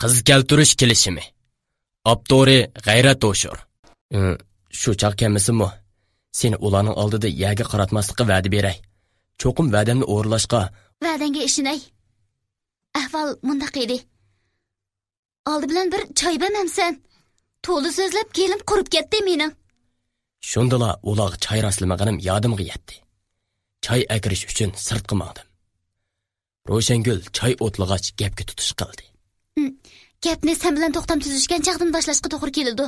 Qiz keltirish kelishimi. Abdori g'ayrat o'shur. Shu chaq kelmasinmi? Seni ularning oldida yaga qaratmaslikqa va'da beray. Cho'qim va'damni o'g'irlashqa. Va'dangga ishinay. Ahvol mundaq edi. Oldi bilan bir choy bermamsan. To'g'ri so'zlab kelim qurib ketdi mening. Shundala ular choy raslamaganim yodimga yetdi. Choy akirish uchun sirtqa mangdim. Ro'shangul choy o'tlag'ach gapga tutish qildi. Gapni sen bilan to'xtam tuzishgan chaqdan boshlashga to'g'ri keldi.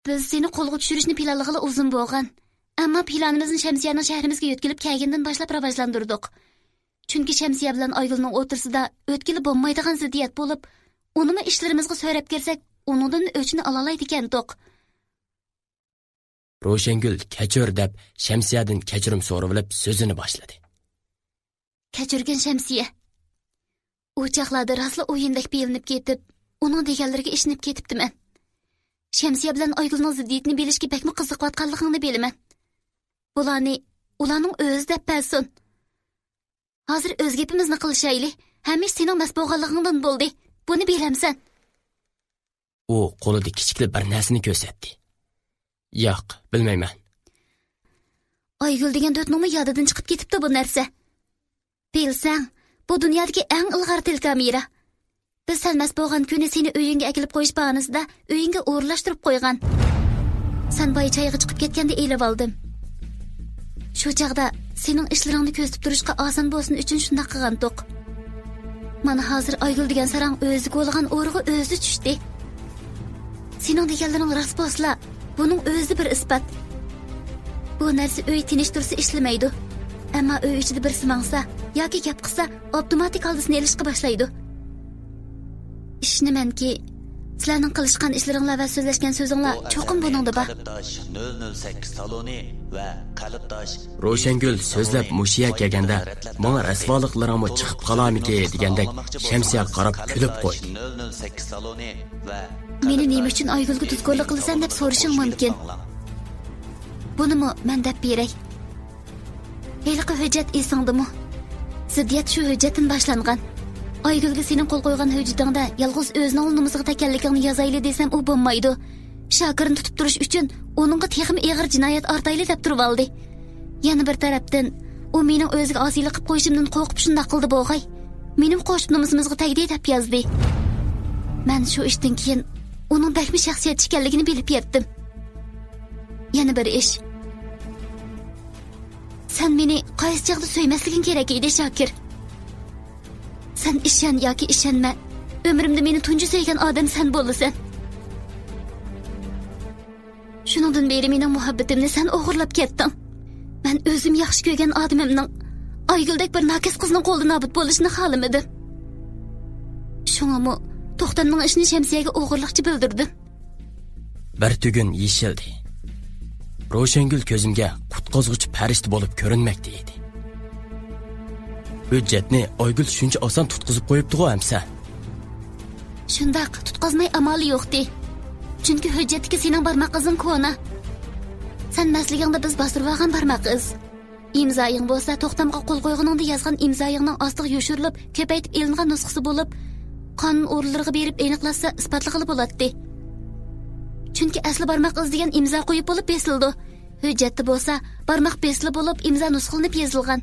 Biz seni qo'lga tushirishni planlag'ili uzun bo'lgan. Ammo planimizni Shamsiyaning shahrimizga yetkilib kelgandan boshlab rivojlantirdik. Chunki Shamsiya bilan Oygulning o'tirsida o'tkilib bo'lmaydigan ziddiyat bo'lib, unimi ishlarimizga so'rab kelsak, uningdan o'chini ola olmaydi ekandik. Ro'shangul kechir deb Shamsiyadan kechirim so'rab olib so'zini boshladi. Kechirgan Shamsiya. U chaqlarda rasli o'yindak belinib ketib, uning deganlariga ishinib ketibdiman. Shamsiya bilan Oygulning ziddiyatini bilishga bakmi qiziqayotganligini bilaman. Ularning o'zi deb bilsin. Hozir o'z gapimizni qilishayli. Hamish sening mas bo'lganligingdan bo'ldi. Buni bilamsan. U qo'lida kichikli bir narsani ko'rsatdi. Yo'q, bilmayman. Oygul degan do'tnimi yodidan chiqib ketibdi bu narsa. Bilsang, bu dunyodagi eng ilg'or telekamera. Biz sen mas bo'lgan kuni seni uyingga akilib qo'yish bahonasida uyingga o'rlashtirib qo'ygan. Sen boy choyga chiqib ketganda elib oldim. Shu chaqda sening ishlaringni ko'zib turishga oson bo'lsin uchun shunday qilgandik. Mana hozir Oygul degan sarang o'zi qo'lgan o'rg'i o'zi tushdi. Sening deganlaring rost bo'lsa, buning o'zi bir isbot. Bu narsa uy tinch tursa ishlamaydi. Ammo uy ichida bir simangsa yoki gap qilsa, avtomatik holdasini elishga boshlaydi. Ishonmanki, sizlarning qilishgan ishlaringlar va so'zlashgan so'zinglar cho'qim buningda bor. 008 saloni va Qalbdosh Ro'shangul so'zlab mushiya kelganda, "Menga rasvoliqlarimni chiqib qolamiki" degandek Shamsiya qarab kulib qo'ydi. 008 saloni va Meni nima uchun Oygulga tuzkorlik qilasan deb so'rashing mumkin. Bunimi men deb beray. Haliqi hujjat esingdimi? Ziddiyat shu hujjatdan boshlangan. Oygulga sening qo'l qo'ygan hujjatingda yolg'iz o'zining o'lnimiziga takallikingni yozayli desam u bo'lmaydi. Shokirni tutib turish uchun uningga texim eg'ir jinoyat ortayli deb turib oldi. Yana bir tarafdan u mening o'ziga osiylik qilib qo'yishimdan qo'rqib shunday qildi bo'g'ay. Mening qo'shniimizga tagdi deb yozdi. Men shu ishdan keyin uning bakmi shaxsiyat ekanligini bilib yetdim. Yana bir ish. Sen meni qaysi chaqda so'ymasliging kerak edi, Shokir. Sen ishon yoki ishonma, umrimda meni tunji sevgan odam sen bo'lasan. Shuningdan beri mening muhabbatimni sen o'g'irlab ketding. Men o'zim yaxshi ko'rgan odamimning Oyguldek bir nakis qizning qo'lida nobud bo'lishini xohlamadim. Shuningmi, to'xtamning ishini Shamsiyaga o'g'irlikchi bildirdim. Bir tugun yeshildi. Ro'shangul ko'zimga qutqazg'uchi farishta bo'lib ko'rinmoqda edi. Hujjatni Oygul shuncha oson tutqizib qo'yibdi-ku hamsa. Shundaq tutqazmay amali yo'qdi. Chunki hujjatga sening barmoq izing ko'na. Sen masligingda biz bostirib olgan barmoq iz. Imzoying bo'lsa to'xtamga qo'l qo'yganingda yozgan imzoyingning ostiga yoshirilib, ko'paytib elingan nusxasi bo'lib, qonun o'rinlariga berib aniqlasa isbotlig'i bo'ladi. Chunki asli barmoq iz degan imzo qo'yib bo'lib besildi. Hujjatda bo'lsa barmoq besli bo'lib imzo nusxalanib yozilgan.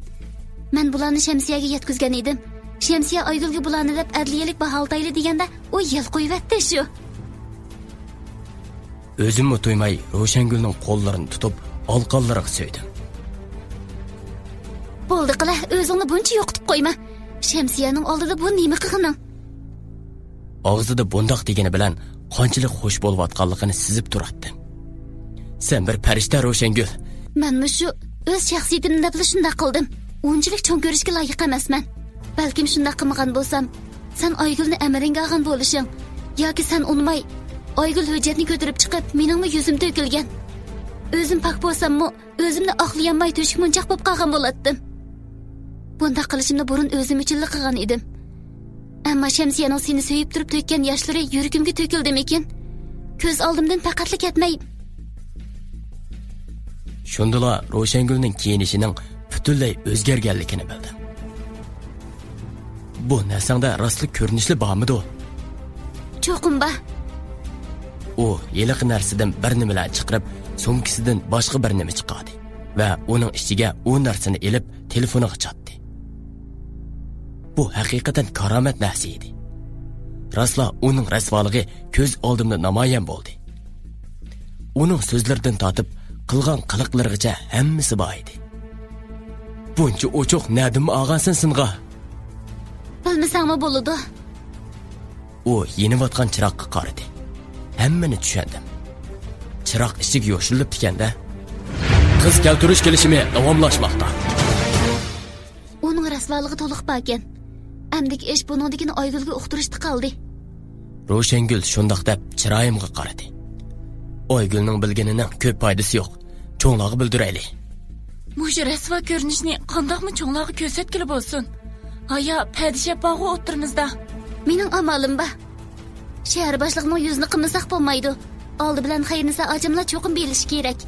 Men bularni Shamsiyaga yetkazgan edim. Shamsiya Oygulga bularni deb adliyalik baholtayli deganda u yel qo'yibdi shu. O'zimmi to'ymay Ro'shangulning qo'llarini tutib, olqonlariga so'ydim. Bo'ldi qila, o'zingni buncha yo'qitib qo'yma. Shamsiyaning oldida bu nima qilganing? Og'zida bundoq degani bilan qanchalik xush bo'layotganligini sezib turardim. Sen bir farishta Ro'shangul. Men shu o'z shaxsiyatimni deb shunday qildim. Unchalik cho'ng ko'rishga loyiq emasman. Balkim shunday qilmagan bo'lsam, sen Oygulni amringga olgan bo'lishing yoki sen unmay Oygul hujjatni ko'tarib chiqib, meningmi yuzim to'kilgan. O'zim pak bo'lsam-mu, o'zimni oqlayolmay to'shik munchaq bo'lib qolgan bo'lardim. Bunday qilishimni burun o'zim uchun qilgan edim. Ammo Shamsiyaning seni so'yib turib to'kkan yoshlari yuragimga to'kildimikin? Ko'z oldimdan faqatli ketmay. Shundala Ro'shangulning kiyinishining butunlay o'zgarganligini bildim. bu narsangda rostli ko'rinishli bormidi? Cho'qim ba. U yiliqi narsadan bir nimalar chiqarib, so'mkisidan boshqa bir nima chiqadi va uning ichiga u narsani elib telefoniga chatdi. Bu haqiqatan karomat narsa edi. Rostla uning rasvoligi ko'z oldimda namoyon bo'ldi. Uning so'zlaridan tortib qilgan qiliqlarigacha hammasi bor edi. Buncha ochiq nadim og'asin singa. Bilmasangmi bo'ladi. U yeniyotgan chiroqqa qaradi. Hammani tushundim. Chiroq ishig yo'shilib tikanda qiz keltirish kelishimi davomlashmoqda. Uning rasvoligi to'liq ekan. Amdiki ish buningdagini Oygulga uqtirishdi qoldi. Ro'shangul shundoq deb chiroyimga qaradi. Oygulning bilganining ko'p foydasi yo'q. Cho'nglarga bildiraylik. Mush rasvo ko'rinishni qandoqmi cho'nglarga ko'rsatkili bo'lsin. Aya padishab bog'i o'tirmizda. Mening amalim ba. Shahar boshlig'ining yuzini qilmasak bo'lmaydi. Oldi bilan xayrnisa ajimlar cho'qim belish kerak.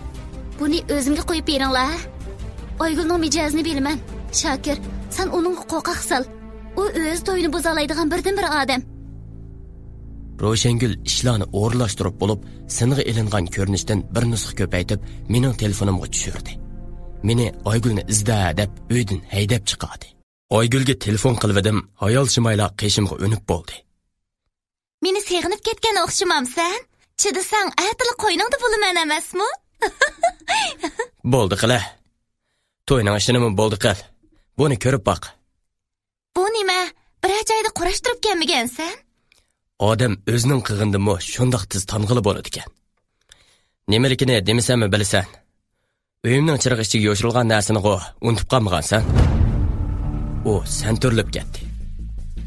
Buni o'zimga qo'yib beringlar. Oygulning mijozini bilaman. Shakir, sen uning huquqiga qisal. U o'z to'yini buzalaydigan birdan bir odam. Ro'shangul ishlarni o'rlashtirib bo'lib, sinig'i ilingan ko'rinishdan bir nusxa ko'paytib, mening telefonimga tushirdi. Meni Oygulni izda deb uydan haydab chiqadi. Oygulga telefon qildim, hayol shimayla qeshimga o'nib bo'ldi. Meni seg'inib ketgan o'xshamamsan? Chidasang, atili qo'yningda bo'laman emasmi? Bo'ldi qila. To'yning ishini bo'ldi qil. Buni ko'rib boq. Bu nima? Bir joyda qurashtirib kelmagansan? Odam o'zining qilg'indimi shundoq tiz tang'ili bo'ladi ekan. Nimaligini demasammi bilasan? Uyimning chirog'i ichiga yo'shirilgan narsani unutib qolmagansan. U santurlib ketdi.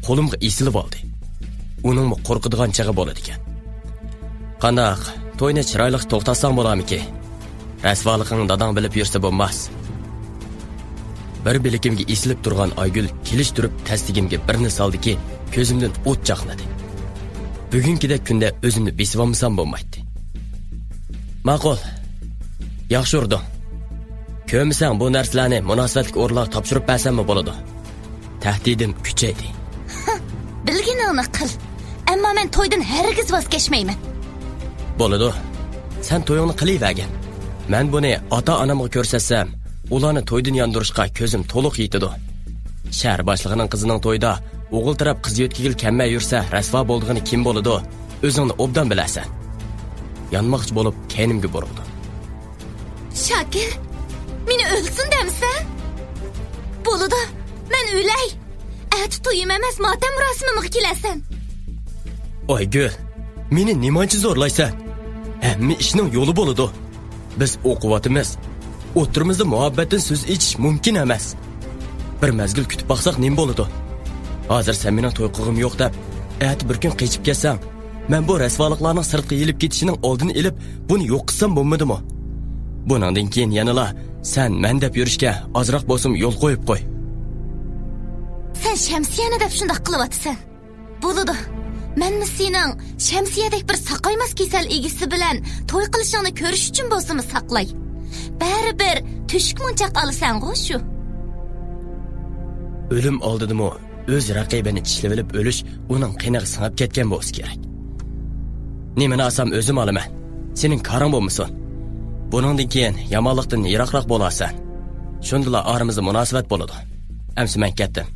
Qo'limga esilib oldi. Uningmi qo'rqadigan chig'i bo'ladi ekan. Qandoq, to'yni chiroyli to'xtatsang bo'lamiki? Rasvolig'ing dadang bilib yursa bo'lmas. Bir bilikimga esilib turgan Oygul kelish turib tasdigimga birni soldiki, ko'zimdan o't chaqnadi. Bugünkidek kunda o'zimni besib olmasam bo'lmaydi. Ma'qul. Yaxshi urding. Ko'msang bu narsalarni munosabatli o'rnlarga topshirib bersammi bo'ladi? Tahdidim kuchaydi. Bilganingni qil. Ammo men to'ydan hargiz voz kechmayman. Bo'ladi. Sen to'yingni qilavergin. Men buni ota-onamga ko'rsatsam, ularni to'ydan yondirishga ko'zim to'liq yetadi. Shahar boshlig'ining qizining to'yda o'g'il taraf qiz yetkigil kelmay yursa, rasvo bo'ldig'ini kim bo'ladi? O'zingni obdan bilasan. Yanmoqchi bo'lib kaynimga burildi. Shakir, meni o'lsin demsan? Bo'ladi. Men o'lay. At to'yim emas, motam rasmimga kelasan. Oygul, meni nimancha zo'rlaysan? Hamma ishning yo'li bo'ladi. Biz o'qiyotimiz. O'tirimizda muhabbatdan so'z ichish mumkin emas. Bir mazgil kutib baqsaq nim bo'ladi? Hozir sen mening to'y qilg'im yo'q deb, at bir kun qechib kelsang, men bu rasvoliklarning sirtqa yelib ketishining oldini ilib, buni yo'q qilsam bo'lmadimi? Bundan keyin yanala sen men deb yurishga ozroq bo'lsin yo'l qo'yib qo'y. Sen Shamsiyani deb shunday qilyapsan. Bo'ladi. Men sening Shamsiyadek bir saqaymas kasal egisi bilan to'y qilishingni ko'rish uchun bo'lsimi saqlay. Baribir tushuk munchaq olsan-ku shu. O'lim oldidimi o'z raqibini tishlab olib o'lish uning qiyniga singib ketgan bo'lsa kerak. Nimani olsam o'zim olaman. Sening qaring bo'lmasin. Buningdan keyin yomonlikdan yiroqroq bo'lasan. Shundala oramizda munosabat bo'ladi. Amsi men ketdim.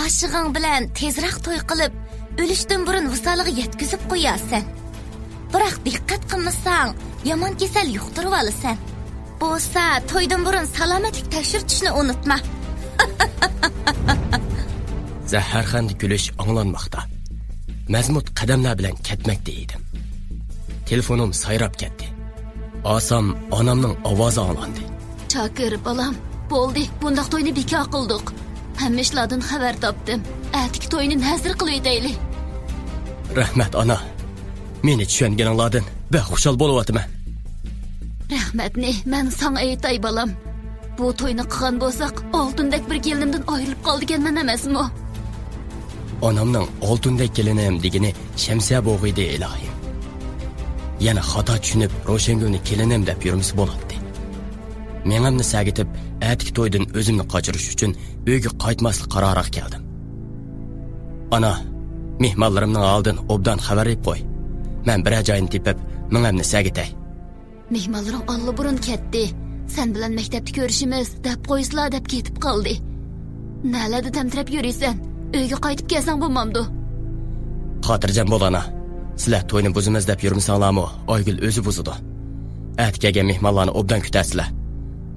Oshig'ing bilan tezroq to'y qilib, o'lishdan burun visoliga yetkazib qo'yasan. Biroq diqqat qilmasang, yomon kasal yuqtirib olasan. Bo'lsa, to'ydan burun salomatlik tekshirishni unutma. Zaharxand kulish anglanmoqda. Mazmut qadamlar bilan ketmoqda edim. Telefonim sayrab ketdi. Osam onamning ovozi anglandi. Chakir balam, bo'ldi, bundoq to'yni bekor qildik. Hamma ishlardan xabar topdim. Atiki to'yni hazır qilib etaylik. Rahmat ona. Meni tushunganinglardan baxushal bo'lyapman. Rahmatni men sana aytay balam. Bu to'yni qilgan bo'lsak, oltindek bir kelinimdan ayrilib qoldiganman emasmi? Onamning oltindek kelinim degini Shamsiya bo'g'iydi ilohim. Yana xato tushunib Ro'shangulni kelinim deb yurmisi bo'ladi. menimni sagitib, atiki to'ydan o'zimni qochirish uchun uyga qaytmaslik qaroriga keldim. Ana, mehmonlarimning oldin obdan xabar berib qo'y. Men bir joyni tepib, menimni sagitay. Mehmonlaring allaburun ketdi. Sen bilan maktabda ko'rishimiz deb qo'ysizlar deb ketib qoldi. Nalada tamtirab yuriysan? Uyga qaytib kelsang bo'lmamdi. Xotirjam bo'l ana. Sizlar to'yni buzimiz deb yurmisanglarmi? Oygul o'zi buzidi. Atikaga mehmonlarni obdan kutasizlar.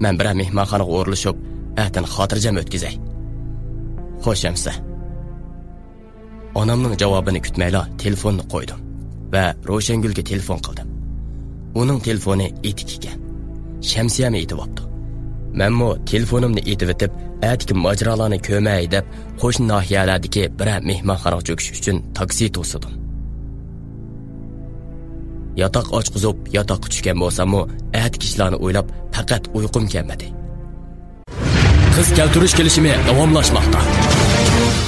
Men bir mehmonxonaga o'rlashib, atin xotirjam o'tkazay. Xo'shamsa. Onamning javobini kutmayla telefonni qo'ydim va Ro'shangulga telefon qildim. Uning telefoni etik ekan. Shamsiyami aytibdi. Menmo telefonimni aytib etib, atiki majralarni ko'may deb qo'shni nahiyalardagi bir mehmonxonaga cho'kish uchun taksi to'sidim. Yotoq ochqizib, yotoqqa tushgan bo'lsam-mu, atiki ishlarni o'ylab faqat uyqum kelmadi. Qiz keltirish kelishimi davomlashmoqda.